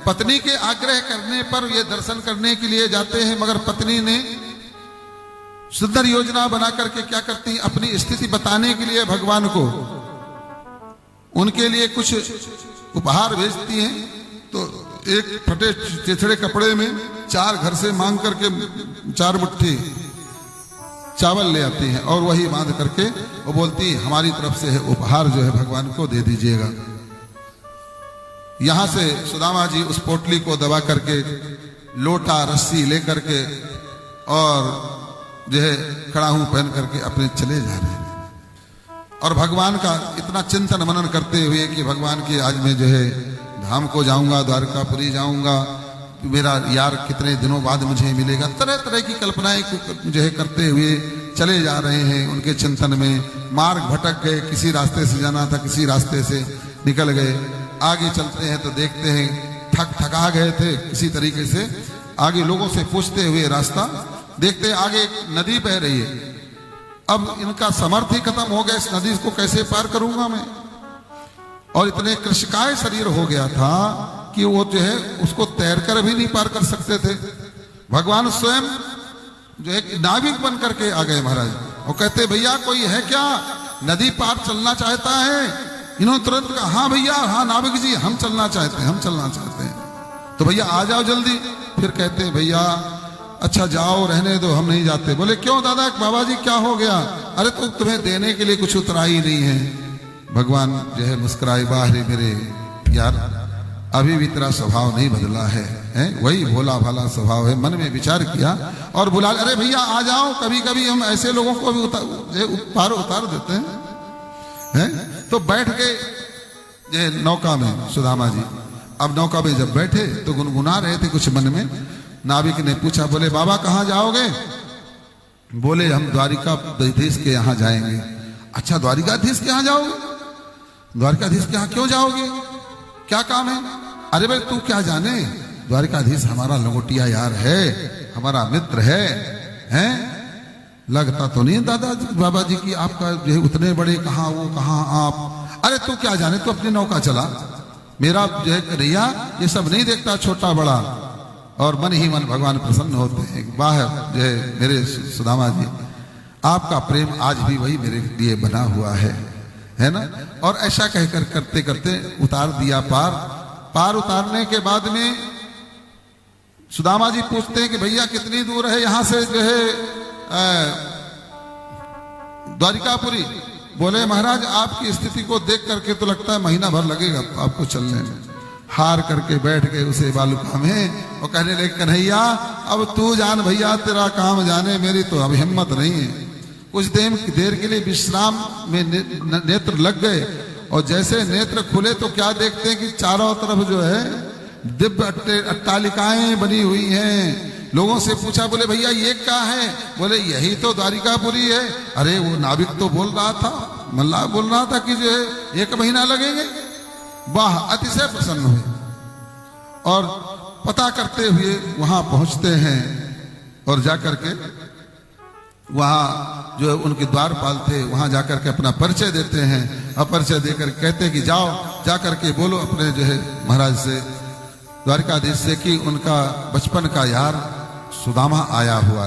पत्नी के आग्रह करने पर ये दर्शन करने के लिए जाते हैं, मगर पत्नी ने सुंदर योजना बना करके क्या करती हैं, अपनी स्थिति बताने के लिए भगवान को उनके लिए कुछ उपहार भेजती हैं। तो एक फटे चिथड़े कपड़े में 4 घर से मांग करके 4 मुट्ठी चावल ले आती हैं और वही बांध करके वो बोलती हमारी तरफ से है उपहार जो है भगवान को दे दीजिएगा। यहां से सुदामा जी उस पोटली को दबा करके लोटा रस्सी लेकर के और जो है कड़ाहू पहन करके अपने चले जा रहे हैं और भगवान का इतना चिंतन मनन करते हुए कि भगवान के आज मैं जो है धाम को जाऊंगा, द्वारकापुरी जाऊंगा, मेरा यार कितने दिनों बाद मुझे मिलेगा, तरह तरह की कल्पनाएं जो है करते हुए चले जा रहे हैं। उनके चिंतन में मार्ग भटक गए, किसी रास्ते से जाना था किसी रास्ते से निकल गए। आगे चलते हैं तो देखते हैं थका गए थे, किसी तरीके से आगे लोगों से पूछते हुए रास्ता देखते हैं आगे एक नदी बह रही है। अब इनका समर्थ ही खत्म हो गया, इस नदी को कैसे पार करूंगा मैं। और इतने कृशकाय शरीर हो गया था कि वो जो है उसको तैरकर भी नहीं पार कर सकते थे। भगवान स्वयं जो है नाविक बन करके आ गए महाराज और कहते भैया कोई है क्या, नदी पार चलना चाहता है। इन्होंने तुरंत कहा हाँ भैया, हाँ नाविक जी, हम चलना चाहते हैं, हम चलना चाहते हैं। तो भैया आ जाओ जल्दी। फिर कहते हैं भैया अच्छा जाओ, रहने दो, हम नहीं जाते। बोले क्यों दादा, बाबा जी क्या हो गया। अरे तो तुम्हें देने के लिए कुछ उतरा ही नहीं है। भगवान जो है मुस्कुराए, बाहरी मेरे यार अभी भी तेरा स्वभाव नहीं बदला है, वही भोला भाला स्वभाव है। मन में विचार किया और बुला, अरे भैया आ जाओ, कभी कभी हम ऐसे लोगों को भी उतार देते हैं। तो बैठ गए जो नौका में सुदामा जी। अब नौका में जब बैठे तो गुनगुना रहे थे कुछ मन में। नाविक ने पूछा, बोले बाबा कहाँ जाओगे। बोले हम द्वारिकाधीश के यहाँ जाएंगे। अच्छा द्वारिकाधीश के यहाँ जाओगे, द्वारिकाधीश के यहाँ क्यों जाओगे, क्या काम है। अरे भाई तू क्या जाने, द्वारिकाधीश हमारा लंगोटिया यार है, हमारा मित्र है? लगता तो नहीं दादा बाबा जी की आपका जो है उतने बड़े, कहाँ वो कहाँ आप। अरे तू क्या जाने, तू अपनी नौका चला, मेरा जो है कन्हैया ये सब नहीं देखता छोटा बड़ा। और मन ही मन भगवान प्रसन्न होते हैं। वाह जो है मेरे सुदामा जी, आपका प्रेम आज भी वही मेरे लिए बना हुआ है ना। और ऐसा कहकर करते करते उतार दिया पार उतारने के बाद में सुदामा जी पूछते हैं कि भैया कितनी दूर है यहाँ से जो है द्वारिकापुरी। बोले महाराज आपकी स्थिति को देख करके तो लगता है महीना भर लगेगा आपको चलने में। हार करके बैठ गए उसे बालुका में और कहने लगे कन्हैया अब तू जान भैया, तेरा काम जाने, मेरी तो अब हिम्मत नहीं है। कुछ देर के लिए विश्राम में नेत्र लग गए और जैसे नेत्र खुले तो क्या देखते हैं कि चारों तरफ जो है दिव्य अट्टालिकाएं बनी हुई हैं। लोगों से पूछा, बोले भैया ये क्या है। बोले यही तो द्वारिकापुरी है। अरे वो नाविक तो बोल रहा था, मल्लाह बोल रहा था कि जो है 1 महीना लगेंगे। वाह, अतिशय प्रसन्न हुए और पता करते हुए वहां पहुंचते हैं और जाकर के वहां जो उनके द्वारपाल थे वहां जाकर के अपना परिचय देते हैं। और परिचय देकर कहते हैं कि जाओ जाकर के बोलो अपने जो है महाराज से, द्वारकाधीश से कि उनका बचपन का यार सुदामा आया हुआ है।